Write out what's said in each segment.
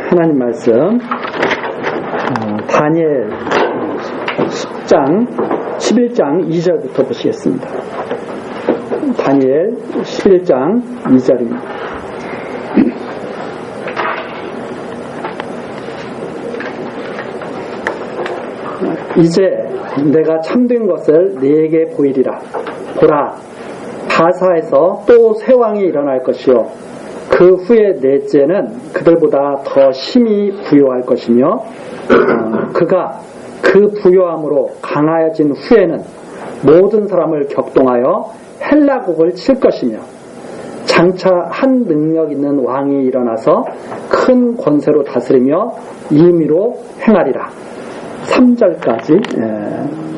하나님 말씀 다니엘 10장 11장 2절부터 보시겠습니다. 다니엘 11장 2절입니다. 이제 내가 참된 것을 네게 보이리라. 보라, 바사에서 또 새 왕이 일어날 것이요 그 후에 넷째는 그들보다 더 심히 부요할 것이며 그가 그 부요함으로 강하여진 후에는 모든 사람을 격동하여 헬라국을 칠 것이며 장차 한 능력 있는 왕이 일어나서 큰 권세로 다스리며 임의로 행하리라. 3절까지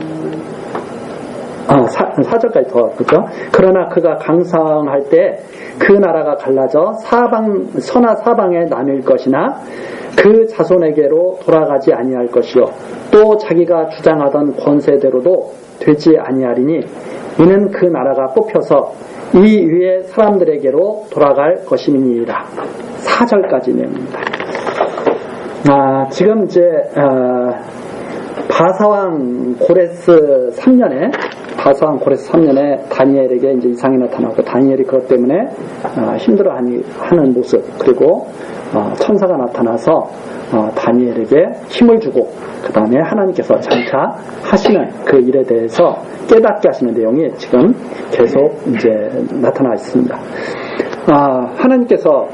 4절까지 더 그죠? 그러나 그가 강성할 때 그 나라가 갈라져 서나 사방에 나뉠 것이나 그 자손에게로 돌아가지 아니할 것이요 또 자기가 주장하던 권세대로도 되지 아니하리니 이는 그 나라가 뽑혀서 이 위의 사람들에게로 돌아갈 것임이니라. 4절까지 내용입니다. 지금 이제 바사왕 고레스 3년에 다니엘에게 이제 이상이 나타나고 다니엘이 그것 때문에 힘들어하는 모습, 그리고 천사가 나타나서 다니엘에게 힘을 주고 그 다음에 하나님께서 장차 하시는 그 일에 대해서 깨닫게 하시는 내용이 지금 계속 이제 나타나 있습니다. 하나님께서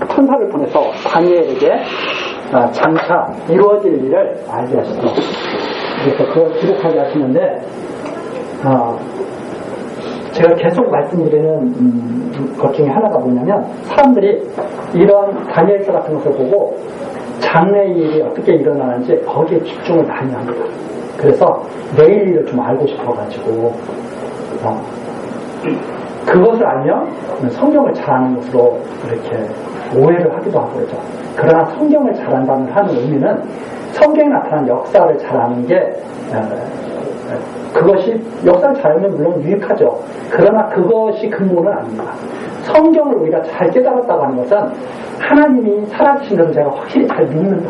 천사를 보내서 다니엘에게 장차 이루어질 일을 알게 하시죠. 그래서 그걸 기록하게 하시는데 제가 계속 말씀드리는 것 중에 하나가 뭐냐면, 사람들이 이런 다니엘서 같은 것을 보고 장래의 일이 어떻게 일어나는지 거기에 집중을 많이 합니다. 그래서 내일 일을 좀 알고 싶어가지고 그것을 알면 성경을 잘 아는 것으로 이렇게 오해를 하기도 하고 그러죠. 그러나 성경을 잘 안다는 하는 의미는 성경에 나타난 역사를 잘 아는 게 그것이 역사를 잘 알면 물론 유익하죠. 그러나 그것이 근본은 아닙니다. 성경을 우리가 잘 깨달았다고 하는 것은 하나님이 살아계신 것을 제가 확실히 잘 믿는다.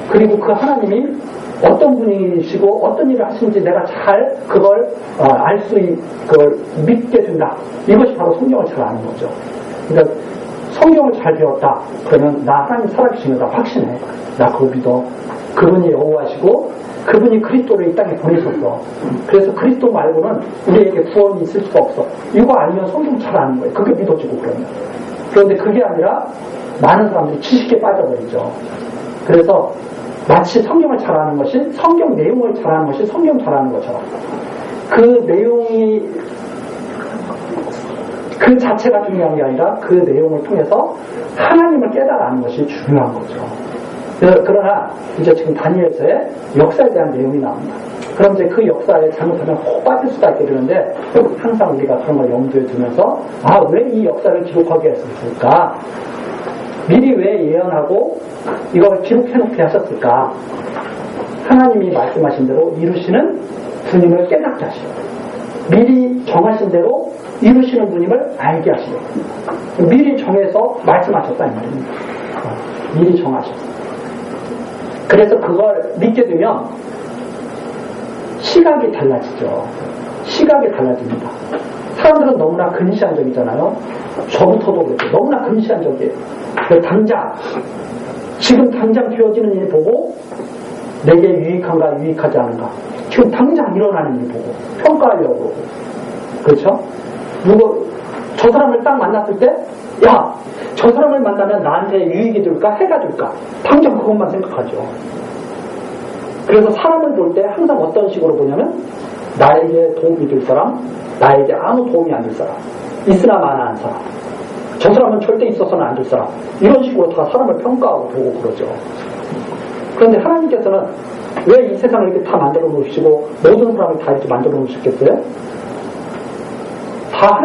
그리고 그 하나님이 어떤 분이시고 어떤 일을 하시는지 내가 잘 그걸 알 수 그걸 믿게 된다. 이것이 바로 성경을 잘 아는 거죠. 그러니까 성경을 잘 배웠다. 그러면 나 하나님 살아계신 거다 확신해. 나 그거 믿어. 그분이 여호와시고 그분이 그리스도를 이 땅에 보내셨어. 그래서 그리스도 말고는 우리에게 구원이 있을 수가 없어. 이거 아니면 성경 잘 아는 거예요. 그게 믿어지고 그러면. 그런데 그게 아니라 많은 사람들이 지식에 빠져버리죠. 그래서 마치 성경을 잘 아는 것이, 성경 내용을 잘 아는 것이 성경 잘 아는 것처럼 그 내용이 그 자체가 중요한 게 아니라 그 내용을 통해서 하나님을 깨달아 아는 것이 중요한 거죠. 그러나 이제 지금 다니엘서의 역사에 대한 내용이 나옵니다. 그럼 이제 그 역사에 잘못하면 혹 빠질 수가 있게 되는데 항상 우리가 그런 걸 염두에 두면서 왜 이 역사를 기록하게 했을까? 미리 왜 예언하고 이걸 기록해놓게 하셨을까? 하나님이 말씀하신 대로 이루시는 분임을 깨닫게 하시고 미리 정하신 대로 이루시는 분임을 알게 하시고 미리 정해서 말씀하셨다 이 말입니다. 미리 정하셨어요. 그래서 그걸 믿게 되면 시각이 달라지죠. 시각이 달라집니다. 사람들은 너무나 근시안적이잖아요. 저부터도 그렇죠. 너무나 근시안적이에요. 지금 당장 되어지는 일 보고 내게 유익한가 유익하지 않은가, 지금 당장 일어나는 일 보고 평가하려고 그러고, 그렇죠? 저 사람을 딱 만났을 때 저 사람을 만나면 나한테 유익이 될까 해가 될까, 당장 그것만 생각하죠. 그래서 사람을 볼 때 항상 어떤 식으로 보냐면 나에게 도움이 될 사람, 나에게 아무 도움이 안 될 사람, 있으나 마나한 사람, 저 사람은 절대 있어서는 안 될 사람, 이런 식으로 다 사람을 평가하고 보고 그러죠. 그런데 하나님께서는 왜 이 세상을 이렇게 다 만들어 놓으시고 모든 사람을 다 이렇게 만들어 놓으셨겠어요? 다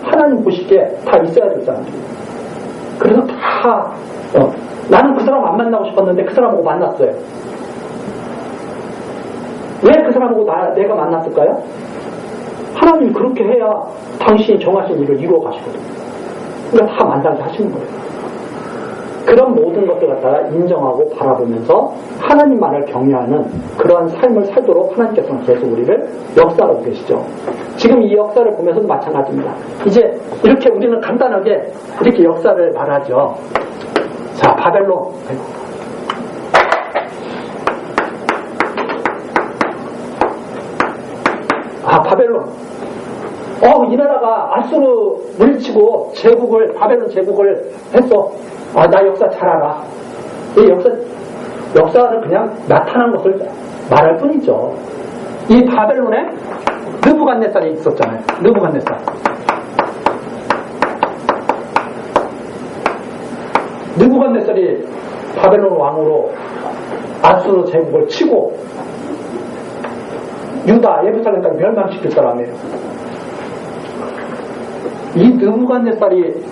하나님 보시기에 다 있어야 될 사람들이에요. 그래서 다 나는 그 사람 안 만나고 싶었는데 그 사람하고 만났어요. 왜 그 사람하고 내가 만났을까요? 하나님이 그렇게 해야 당신이 정하신 일을 이루어 가시거든요. 그러니까 다 만장자 하시는 거예요. 그런 모든 것들 갖다가 인정하고 바라보면서 하나님만을 경외하는 그러한 삶을 살도록 하나님께서는 계속 우리를 역사하고 계시죠. 지금 이 역사를 보면서도 마찬가지입니다. 이제 이렇게 우리는 간단하게 이렇게 역사를 말하죠. 자, 바벨론. 바벨론. 이 나라가 아수르 물리치고 바벨론 제국을 했어. 나 역사 잘 알아. 이 역사를 그냥 나타난 것을 말할 뿐이죠. 이 바벨론에 느부갓네살이 있었잖아요. 느부갓네살이 바벨론 왕으로 아수르 제국을 치고 유다, 예루살렘까지 멸망시킬 사람이에요. 이 느부갓네살이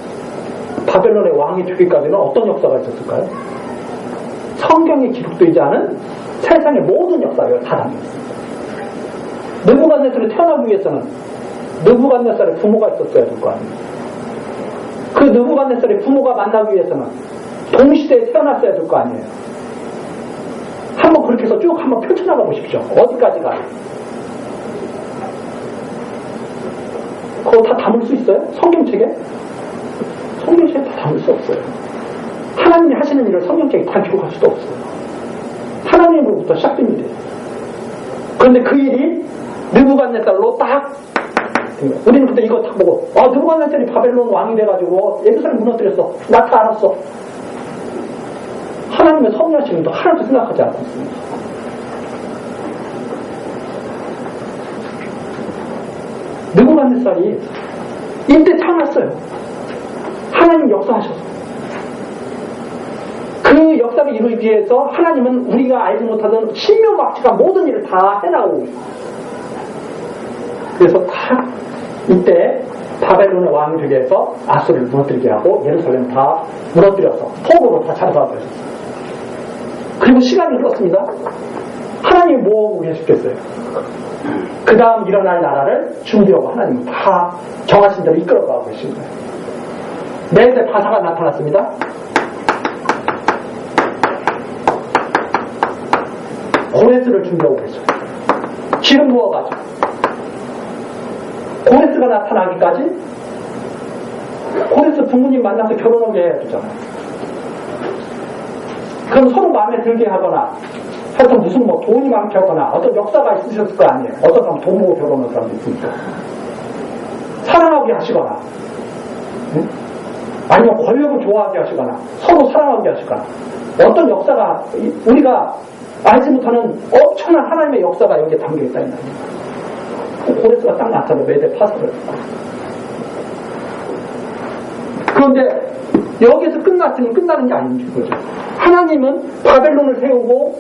바벨론의 왕이 되기까지는 어떤 역사가 있었을까요? 성경에 기록되지 않은 세상의 모든 역사를 다 담고 있습니다. 느부갓네살이 태어나기 위해서는 느부갓네살의 부모가 있었어야 될 거 아니에요. 그 느부갓네살의 부모가 만나기 위해서는 동시대에 태어났어야 될 거 아니에요. 한번 그렇게 해서 쭉 한번 펼쳐나가 보십시오. 어디까지 가요? 그거 다 담을 수 있어요? 성경책에 다 담을 수 없어요. 하나님이 하시는 일을 성경책에 다 기록할 수도 없어요. 하나님으로부터 시작됩니다. 그런데 그 일이 느부갓네살로 딱 우리는 그때 이거 딱 보고 느부갓네살이 바벨론 왕이 돼가지고 예루살렘 무너뜨렸어. 나 다 알았어. 하나님의 섭리하시는 것도 하나도 생각하지 않고 있습니다. 느부갓네살이 이때 태어났어요. 하나님 역사하셔서. 그 역사를 이루기 위해서 하나님은 우리가 알지 못하던 신묘막측한 모든 일을 다 해나가고 있어요. 그래서 다 이때 바벨론의 왕이 되게 해서 아수르를 무너뜨리게 하고 예루살렘 다 무너뜨려서 포로로 다 잡아버렸어요. 그리고 시간이 흘렀습니다. 하나님이 뭐 하고 계셨겠어요? 그 다음 일어날 나라를 준비하고 하나님은 다 정하신 대로 이끌어가고 계신 거예요. 메대 바사가 나타났습니다. 고레스를 준비하고 계셔요. 기름 부어가지고 고레스가 나타나기까지 고레스 부모님 만나서 결혼하게 해야 되잖아요. 그럼 서로 마음에 들게 하거나 하여튼 무슨 돈이 많게 하거나 어떤 역사가 있으셨을 거 아니에요. 어떤 사람 돈 보고 결혼하는 사람도 있으니까. 사랑하게 하시거나 응? 아니면 권력을 좋아하게 하시거나 서로 사랑하게 하시거나 어떤 역사가 우리가 알지 못하는 엄청난 하나님의 역사가 여기에 담겨있다 이 말이에요. 고레스가 딱 나타나요. 메대 파스를. 그런데 여기서 끝났으니 끝나는 게 아닌 거죠. 하나님은 바벨론을 세우고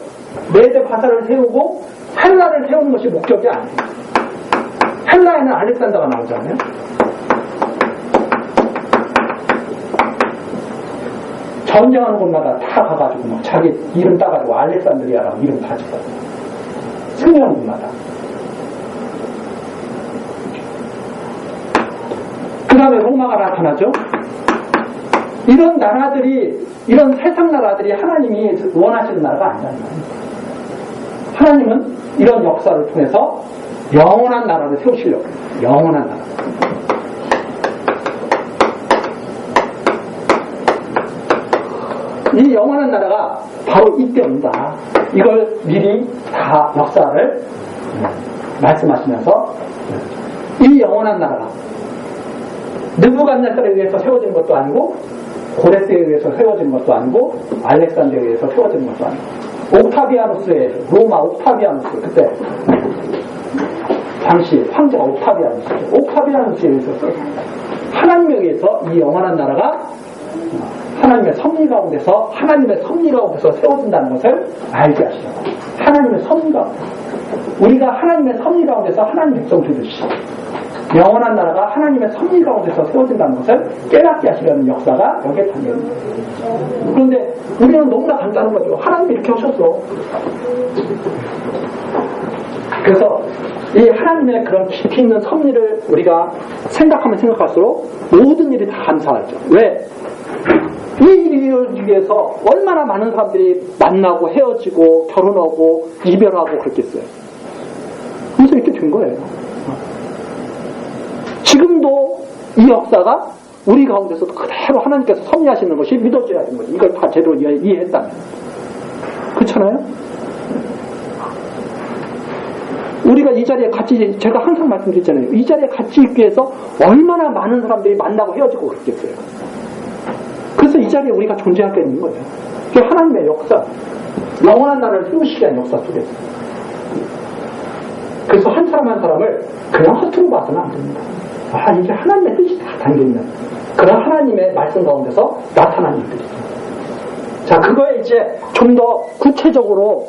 메대 바사를 세우고 헬라를 세우는 것이 목적이 아니에요. 헬라에는 알렉산더가 나오잖아요. 전쟁하는 곳마다 다 가가지고 막 자기 이름 따가지고 알렉산드리아라고 이름 다 짓어요. 승리하는 곳마다. 그 다음에 로마가 나타나죠. 이런 나라들이, 이런 세상 나라들이 하나님이 원하시는 나라가 아니라는 말입니다. 하나님은 이런 역사를 통해서 영원한 나라를 세우시려고 해요. 영원한 나라. 이 영원한 나라가 바로 이때 온다. 이걸 미리 다 역사를 말씀하시면서 이 영원한 나라가 느부갓네살에 의해서 세워진 것도 아니고 고레스에 의해서 세워진 것도 아니고 알렉산더에 의해서 세워진 것도 아니고 옥타비아누스의 로마 옥타비아누스 그때 당시 황제가 옥타비아누스에 의해서 하나님에 의해서 이 영원한 나라가 하나님의 섭리 가운데서 세워진다는 것을 알게 하시라고. 하나님의 섭리 가운데 우리가 하나님의 섭리 가운데서 하나님 백성 되듯이 영원한 나라가 하나님의 섭리 가운데서 세워진다는 것을 깨닫게 하시려는 역사가 여기에 담겨있습니다. 그런데 우리는 너무나 간단한 거죠. 하나님이 이렇게 하셨어. 그래서 이 하나님의 그런 깊이 있는 섭리를 우리가 생각하면 생각할수록 모든 일이 다 감사하죠. 왜? 이 일을 위해서 얼마나 많은 사람들이 만나고 헤어지고 결혼하고 이별하고 그랬겠어요. 그래서 이렇게 된 거예요. 지금도 이 역사가 우리 가운데서도 그대로 하나님께서 섭리하시는 것이 믿어져야 되는 거죠. 이걸 다 제대로 이해했다면. 그렇잖아요? 우리가 이 자리에 같이, 제가 항상 말씀드렸잖아요. 이 자리에 같이 있기 위해서 얼마나 많은 사람들이 만나고 헤어지고 그랬겠어요. 그래서 이 자리에 우리가 존재하게 되는 거예요. 그게 하나님의 역사, 영원한 나라를 세우시기 위한 역사 속에서. 그래서 한 사람 한 사람을 그냥 허투루 봐서는 안 됩니다. 아, 이게 하나님의 뜻이 다 담겨있는 그런 하나님의 말씀 가운데서 나타난 일들이죠. 자, 그거에 이제 좀 더 구체적으로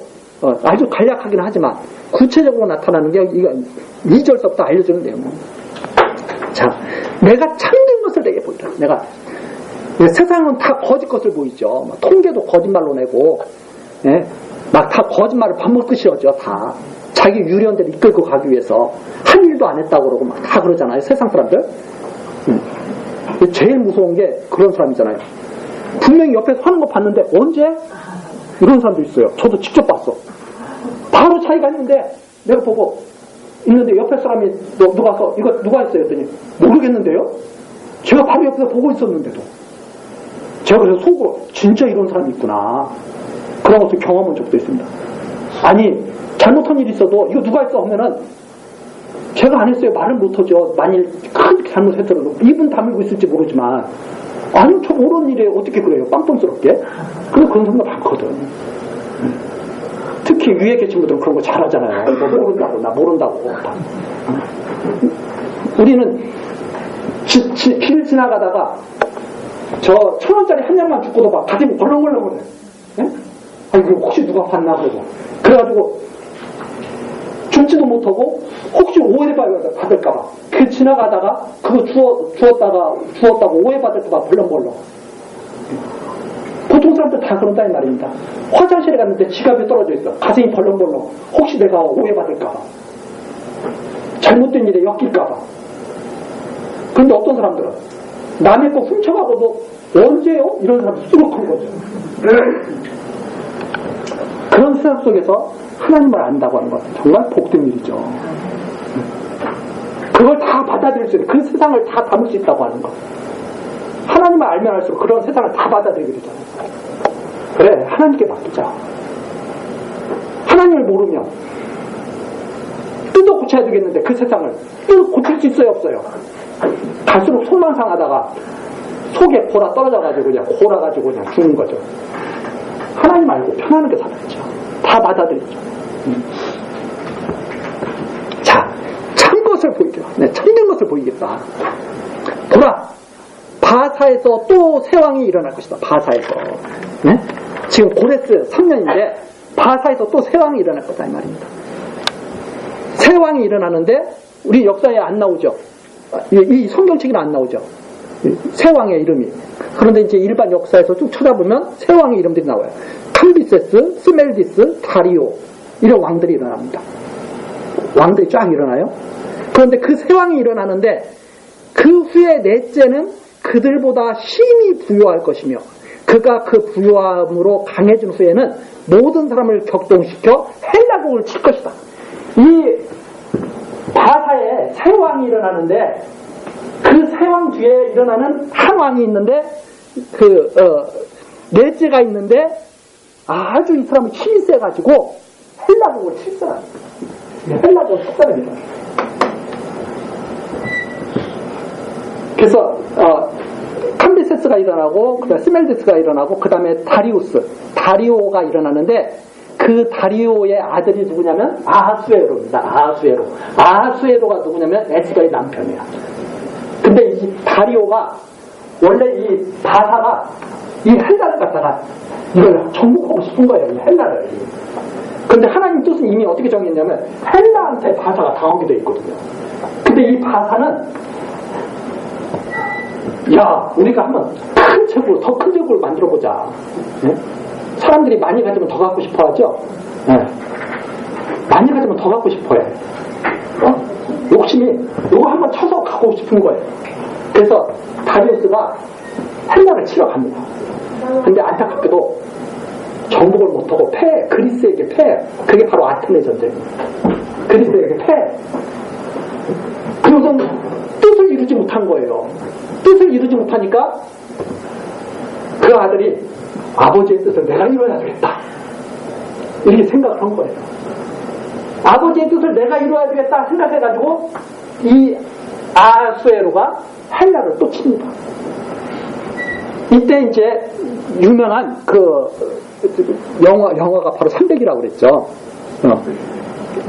아주 간략하긴 하지만 구체적으로 나타나는 게 이거 2절서부터 알려주는 내용. 자, 내가 참된 것을 내게 보이라. 내가 세상은 다 거짓 것을 보이죠. 막 통계도 거짓말로 내고, 예? 막 다 거짓말을 밥 먹듯이 하죠. 다 자기 유리원대로 이끌고 가기 위해서 한 일도 안 했다고 그러고 막 다 그러잖아요. 세상 사람들. 제일 무서운 게 그런 사람이잖아요. 분명히 옆에서 하는 거 봤는데 언제? 이런 사람도 있어요. 저도 직접 봤어. 바로 자기가 했는데 내가 보고 있는데 옆에 사람이 누가 와서 이거 누가 했어요? 했더니 모르겠는데요? 제가 바로 옆에서 보고 있었는데도. 제가 그래서 속으로 진짜 이런 사람이 있구나. 그런 것을 경험한 적도 있습니다. 아니 잘못한 일이 있어도 이거 누가 했어 하면은 제가 안 했어요. 말을 못하죠. 만일 큰 잘못했더라도 입은 다물고 있을지 모르지만 아니 저 모르는 일에 어떻게 그래요. 빵빵스럽게. 그래서 그런 사람도 많거든. 특히 위에 계신 분들은 그런 거 잘하잖아요. 뭐 모른다고 나 모른다고. 우리는 길 지나가다가 저 1,000원짜리 한 장만 죽고도 막 가슴이 벌렁벌렁거려. 예? 아니 이거 혹시 누가 봤나 그러고. 그래가지고 죽지도 못하고 혹시 오해받을까봐 그 지나가다가 그거 주웠다고 오해받을까봐 벌렁벌렁. 보통 사람들 다 그런다는 말입니다. 화장실에 갔는데 지갑이 떨어져 있어. 가슴이 벌렁벌렁. 혹시 내가 오해받을까봐. 잘못된 일에 엮일까봐. 그런데 어떤 사람들은 남의 거 훔쳐가고도 언제요? 이런 사람 수록한 거죠. 그런 세상 속에서 하나님을 안다고 하는 것 정말 복된 일이죠. 그걸 다 받아들일 수 있는 그 세상을 다 담을 수 있다고 하는 것. 하나님을 알면 알수록 그런 세상을 다 받아들이게 되잖아요. 그래, 하나님께 맡기자. 하나님을 모르면 뜯어 고쳐야 되겠는데 그 세상을 뜯어 고칠 수 있어요, 없어요? 갈수록 속만 상하다가 속에 고라 떨어져가지고 그냥 골아가지고 그냥 죽는 거죠. 하나님 알고 편안하게 살아야죠. 다 받아들이죠. 자, 참 것을 보이겠다. 네, 참된 것을 보이겠다. 보라, 바사에서 또 새 왕이 일어날 것이다. 바사에서. 네? 지금 고레스 3년인데 바사에서 또 새 왕이 일어날 거다 이 말입니다. 새 왕이 일어나는데 우리 역사에 안 나오죠. 이 성경책에는 안 나오죠. 새 왕의 이름이. 그런데 이제 일반 역사에서 쭉 찾아보면 새 왕의 이름들이 나와요. 캄비세스, 스멜디스, 다리오 이런 왕들이 일어납니다. 왕들이 쫙 일어나요. 그런데 그 새 왕이 일어나는데 그 후에 넷째는 그들보다 심히 부유할 것이며 그가 그 부유함으로 강해진 후에는 모든 사람을 격동시켜 헬라국을 칠 것이다. 이 바사에 새 왕이 일어나는데 그 새 왕 뒤에 일어나는 한 왕이 있는데 넷째가 있는데 아주 이 사람이 힘이 세가지고 헬라국을 칠 사람이에요. 헬라국을 칠 사람이에요. 그래서 캄비세스가 일어나고 그다음에 스멜디스가 일어나고 그다음에 다리오가 일어나는데 그 다리오의 아들이 누구냐면 아하수에로입니다. 아하수에로가 누구냐면 에스더의 남편이에요. 근데 이 다리오가 원래 이 바사가 이 헬라를 갖다가 이걸 정복하고 싶은 거예요. 이 헬라를. 근데 하나님 뜻은 이미 어떻게 정했냐면 헬라한테 바사가 당하게 돼 있거든요. 근데 이 바사는 야, 우리가 한번 큰 제국을, 더 큰 제국을 만들어보자. 네? 사람들이 많이 가지면 더 갖고 싶어 하죠? 네. 많이 가지면 더 갖고 싶어요. 욕심이 이거 한번 쳐서 가고 싶은 거예요. 그래서 다리우스가 헬라를 치러 갑니다. 근데 안타깝게도 정복을 못하고 그리스에게 그게 바로 아테네 전쟁입니다. 그리스에게 그것은 뜻을 이루지 못한 거예요. 뜻을 이루지 못하니까 그 아들이 아버지의 뜻을 내가 이루어야 되겠다, 이렇게 생각을 한 거예요. 아버지의 뜻을 내가 이루어야 되겠다 생각해가지고 이 아수에로가 헬라를 또 칩니다. 이때 이제 유명한 그 영화가 바로 300이라고 그랬죠.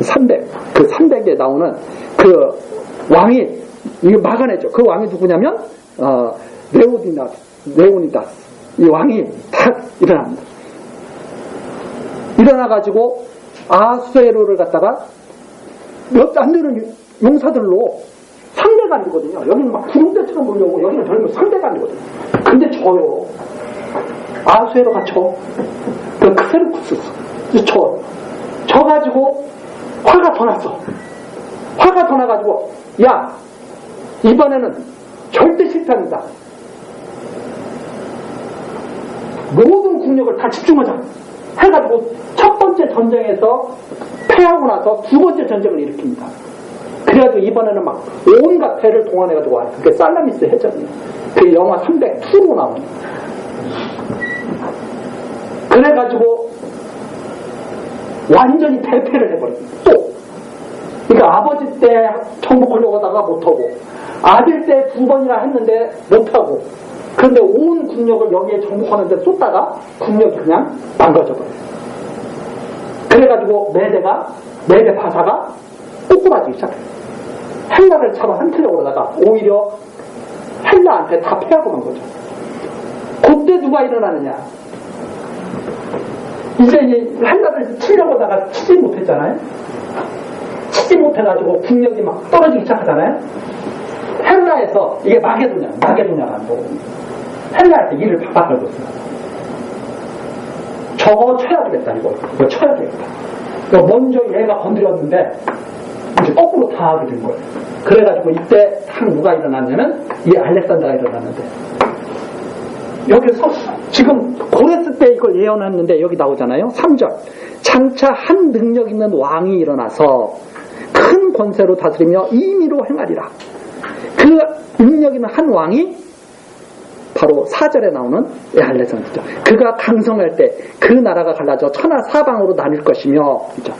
300. 그 300에 나오는 그 왕이 이거 막아내죠. 그 왕이 누구냐면 레오니다스. 이 왕이 탁 일어납니다. 일어나가지고 아수에로를 갖다가 몇 안 되는 용사들로 상대간이거든요. 여기는 막 구름대처럼 보려고 여기는 젊은 상대간이거든요. 근데 져요. 아수에로가 져. 그 크세르쿠스 져가지고 화가 더 났어. 화가 더 나가지고 야, 이번에는 절대 실패한다. 모든 국력을 다 집중하자 해가지고 첫 번째 전쟁에서 패하고 나서 두 번째 전쟁을 일으킵니다. 그래가지고 이번에는 막 온갖 배를 동원해가지고 와요. 그게 살라미스 해전이에요. 그 영화 302로 나오는. 그래가지고 완전히 대패를 해버립니다. 또 그러니까 아버지 때 정복하려고 하다가 못하고 아들 때 2번이나 했는데 못하고, 그런데 온 국력을 여기에 정복하는데 쏟다가 국력이 그냥 망가져버려요. 그래가지고 메데 파사가 꼬꾸라지기 시작해요. 헬라를 잡아 흩으려고 그러다가 오히려 헬라한테 다 패하고 만 거죠. 그때 누가 일어나느냐? 이제 헬라를 치려고 하다가 치지 못했잖아요. 치지 못해가지고 국력이 막 떨어지기 시작하잖아요. 헬라에서 이게 마게도냐가 뭐 헬라한테 일을 바꿔 걸었어요. 저거 쳐야 되겠다, 이거 쳐야 되겠다. 먼저 얘가 건드렸는데 이제 거꾸로 당하게 된 거예요. 그래가지고 이때 딱 누가 일어났냐면 이 알렉산더가 일어났는데, 여기서 지금 고레스 때 이걸 예언했는데 여기 나오잖아요. 3절. 장차 한 능력 있는 왕이 일어나서 큰 권세로 다스리며 임의로 행하리라. 그 능력 있는 한 왕이 바로 4절에 나오는 알렉산더죠. 그가 강성할 때 그 나라가 갈라져 천하 사방으로 나뉠 것이며, 그죠?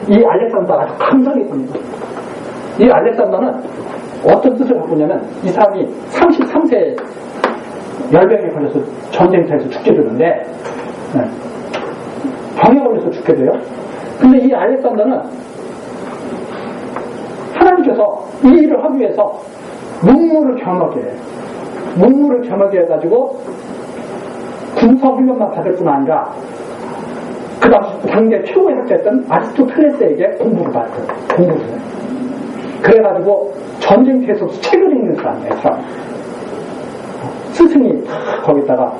이 알렉산더가 아주 강성이 있습니다. 이 알렉산더는 어떤 뜻을 갖고 있냐면, 이 사람이 33세에 열병에 걸려서 전쟁터에서 죽게 되는데, 병에 걸려서 죽게 돼요. 근데 이 알렉산더는 하나님께서 이 일을 하기 위해서 문무를 겸하게 해가지고 군사훈련만 받을 뿐 아니라 그 당시 당대 최고의 학자였던 아리스토텔레스에게 공부를 해요. 그래가지고 전쟁터에서 책을 읽는 사람이에요. 스승이 거기다가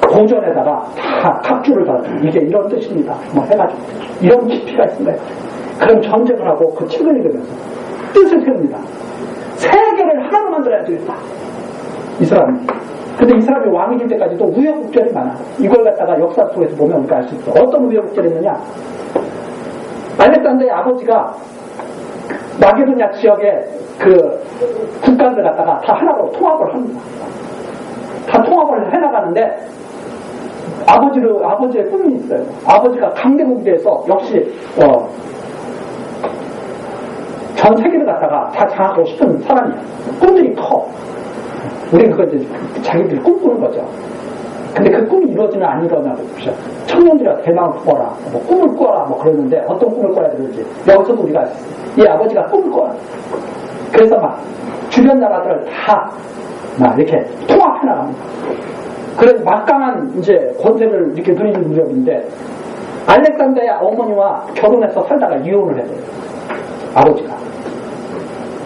고전에다가 다 각주를 달아서 이게 이런 뜻입니다. 뭐 해가지고 이런 깊이가 있습니다. 그럼 전쟁을 하고 그 책을 읽으면서 뜻을 세웁니다. 세계를 하나로 만들어야 되겠다, 이 사람이. 근데 이 사람이 왕이 될 때까지도 우여곡절이 많아. 이걸 갖다가 역사 속에서 보면 우리가 알 수 있어. 어떤 우여곡절이 있느냐? 알렉산더의 아버지가 마게도냐 지역의 그 국가들을 갖다가 다 하나로 통합을 합니다. 다 통합을 해나가는데 아버지의 꿈이 있어요. 아버지가 강대국대에서 역시 전 세계를 갖다가 다 장악하고 싶은 사람이야. 꿈들이 커. 우리는 그걸 이제 자기들이 꿈꾸는 거죠. 근데 그 꿈이 이루어지는 안 이루어지냐고 보십시오. 청년들이 대망을 꾸어라, 뭐 꿈을 꾸어라, 뭐 그러는데 어떤 꿈을 꿔야 되는지 여기서도 우리가 이 아버지가 꿈을 꿔요. 그래서 막 주변 나라들을 다 막 이렇게 통합해 나갑니다. 그래서 막강한 이제 권세를 이렇게 누리는 무렵인데, 알렉산더의 어머니와 결혼해서 살다가 이혼을 해요. 아버지가.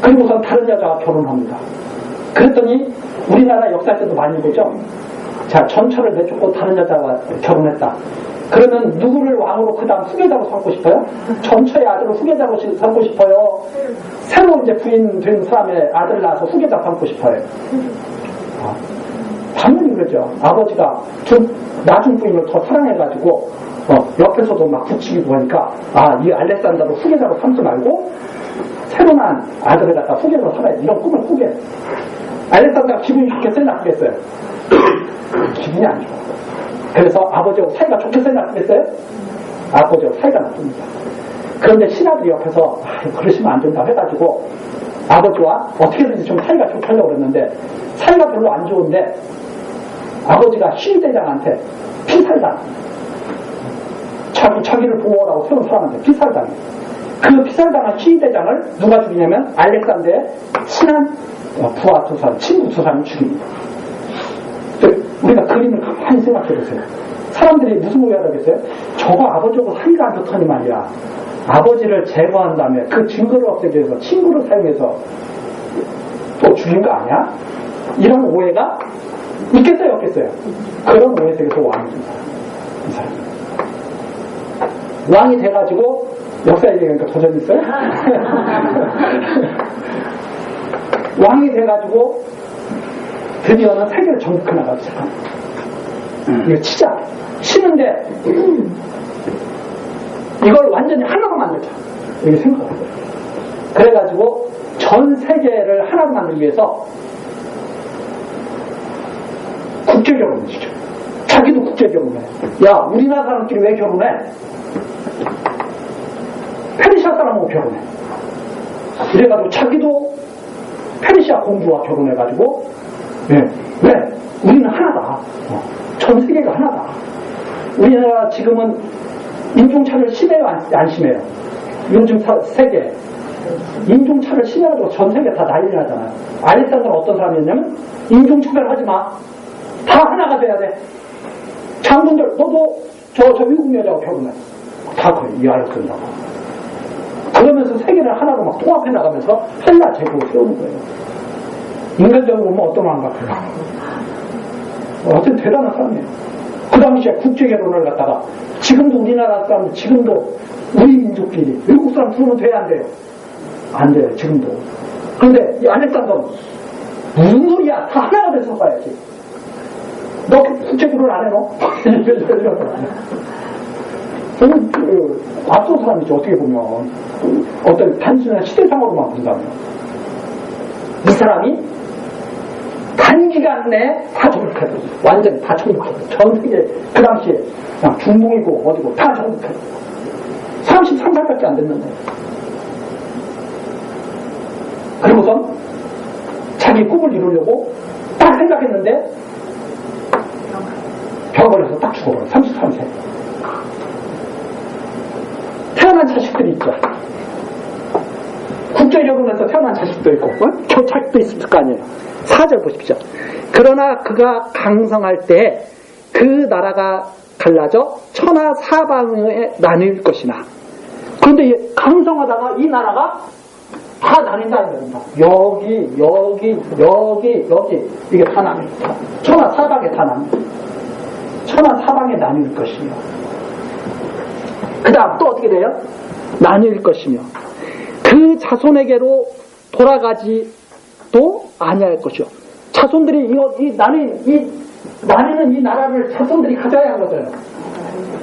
그리고선 다른 여자와 결혼합니다. 그랬더니 우리나라 역사에서도 많이 보죠. 자, 전철을 내쫓고 다른 여자와 결혼했다. 그러면 누구를 왕으로 그 다음 후계자로 삼고 싶어요? 전처의 아들을 후계자로 삼고 싶어요? 새로 이제 부인 된 사람의 아들을 낳아서 후계자 삼고 싶어요? 당연히 그러죠. 아버지가 나중 부인을 더 사랑해가지고 옆에서도 막 붙이기도 하니까 이 알렉산더를 후계자로 삼지 말고 새로 난 아들을 갖다 후계자로 삼아야 돼. 이런 꿈을 꾸게. 알렉산더가 기분이 좋겠어요? 나쁘겠어요? 기분이 안 좋아. 그래서 아버지하고 사이가 좋겠어요? 나쁘겠어요? 아버지하고 사이가 나쁩니다. 그런데 신하들이 옆에서 그러시면 안 된다고 해가지고 아버지와 어떻게든지 좀 사이가 좋게 하려고 그랬는데 사이가 별로 안 좋은데 아버지가 시위대장한테 피살당. 자기를 보호하라고 세운 사람한테 피살당해. 그 피살당한 시위대장을 누가 죽이냐면 알렉산더의 친한 부하 두 사람, 친구 두 사람이 죽입니다. 우리가 그림을 가만히 생각해보세요. 사람들이 무슨 오해를 하겠어요? 저거 아버지하고 사이가 안 좋다니 말이야. 아버지를 제거한 다음에 그 증거를 없애기 위해서 친구를 사용해서 또 죽인 거 아니야? 이런 오해가 있겠어요, 없겠어요? 그런 오해 속에서 왕이 된 사람. 이 사람. 왕이 돼가지고 역사 얘기하니까 더 재밌어요? 왕이 돼가지고 드디어는 세계를 정복해 나가기 시작합니다. 이거 치는데 이걸 완전히 하나로 만들자 이렇게 생각했어요. 그래가지고 전 세계를 하나로 만들기 위해서 국제결혼을 시켜. 자기도 국제결혼해. 야, 우리나라 사람끼리 왜 결혼해? 페르시아 사람하고 결혼해. 이래가지고 자기도 페르시아 공주와 결혼해가지고 왜? 우리는 하나다. 전 세계가 하나다. 우리나라 지금은 인종차별 심해요? 안 심해요? 요즘 세계 인종차별 심해가지고 전 세계 다 난리 나잖아요. 알렉산더는 어떤 사람이었냐면 인종차별 하지 마. 다 하나가 돼야 돼. 장군들 너도 저 미국 여자하고 결혼해. 다 그래. 이 알렉산더가. 그러면서 세계를 하나로 막 통합해 나가면서 헬라 제국을 세우는 거예요. 인간적으로 보면 어떤 마음 같아요? 어떤 대단한 사람이에요. 그 당시에 국제결혼을 갖다가 지금도 우리나라 사람들 지금도 우리 민족끼리 외국 사람 부르면 돼야 안 돼요? 안 돼요. 지금도. 그런데 이 알렉산더는 무슨 소리야? 다 하나가 돼서 가야지. 너 국제결혼 안 해 너? 이런 거 아니야. 저는 앞선 사람이죠. 어떻게 보면 어떤 단순한 시대상으로만 본다면 이 사람이 단기간 내에 다 정복했어요. 완전히 다 정복했어요. 전 세계 그 당시에 그냥 중동이고 어디고 다 정복했어요. 33살밖에 안 됐는데. 그리고선 자기 꿈을 이루려고 딱 생각했는데 병 걸려서 딱 죽어버려요. 33세. 태어난 자식들이 있죠. 국제결혼에서 태어난 자식도 있고 저 자식도 있을 거 아니에요. 4절 보십시오. 그러나 그가 강성할 때 그 나라가 갈라져 천하 사방에 나뉠 것이나. 그런데 강성하다가 이 나라가 다 나뉜다 이겁니다. 여기 이게 다 나뉩니다. 천하 사방에 다 나뉩니다. 천하 사방에 나뉠 것이며 그 다음 또 어떻게 돼요? 나뉠 것이며 그 자손에게로 돌아가지도 아니할 것이요. 자손들이 나뉘는 이 나라를 자손들이 가져야 하거든요.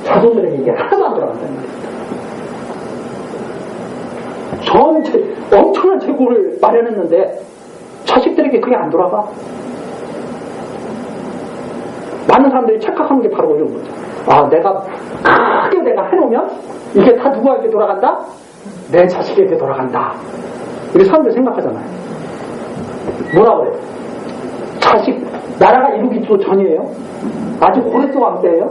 자손들에게 이게 하나도 안 돌아간다는 거예요. 전체 엄청난 제국을 마련했는데 자식들에게 그게 안 돌아가. 많은 사람들이 착각하는 게 바로 이런 거죠. 내가 크게 해놓으면 이게 다 누구에게 돌아간다? 내 자식에게 돌아간다. 이렇게 사람들이 생각하잖아요. 뭐라 그래요? 자식 나라가 이루기도 전이에요. 아직 오랫동안 때예요.